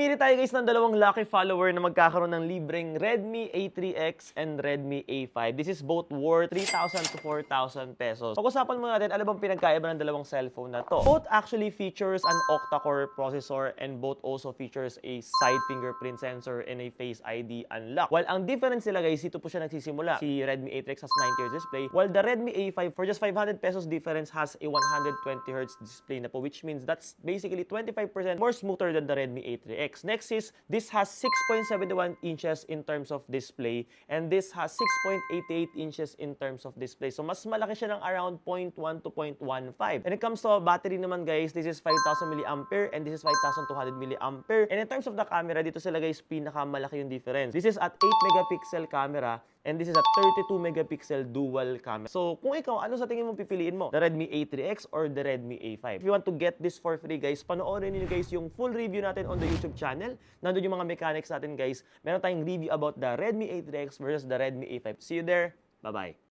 Mamimili tayo guys ng dalawang lucky follower na magkakaroon ng libreng Redmi A3X and Redmi A5. This is both worth 3,000 to 4,000 pesos. Pag-usapan muna natin, ano bang pinagkaiba ng dalawang cellphone na to? Both actually features an octa-core processor and both also features a side fingerprint sensor and a Face ID unlock. While ang difference nila guys, dito po siya nagsisimula. Si Redmi A3X has 90Hz display, while the Redmi A5 for just 500 pesos difference has a 120Hz display na po, which means that's basically 25% more smoother than the Redmi A3X. Next is, this has 6.71 inches in terms of display and this has 6.88 inches in terms of display. So, mas malaki siya ng around 0.1 to 0.15. When it comes to battery naman guys, this is 5,000 mAh and this is 5,200 mAh. And in terms of the camera, dito sila guys, pinakamalaki yung difference. This is at 8 megapixel camera and this is a 32 megapixel dual camera. So, kung ikaw, ano sa tingin mo pipiliin mo? The Redmi A3X or the Redmi A5? If you want to get this for free, guys, panoorin niyo guys yung full review natin on the YouTube channel. Nandun yung mga mechanics natin, guys. Meron tayong review about the Redmi A3X versus the Redmi A5. See you there. Bye-bye.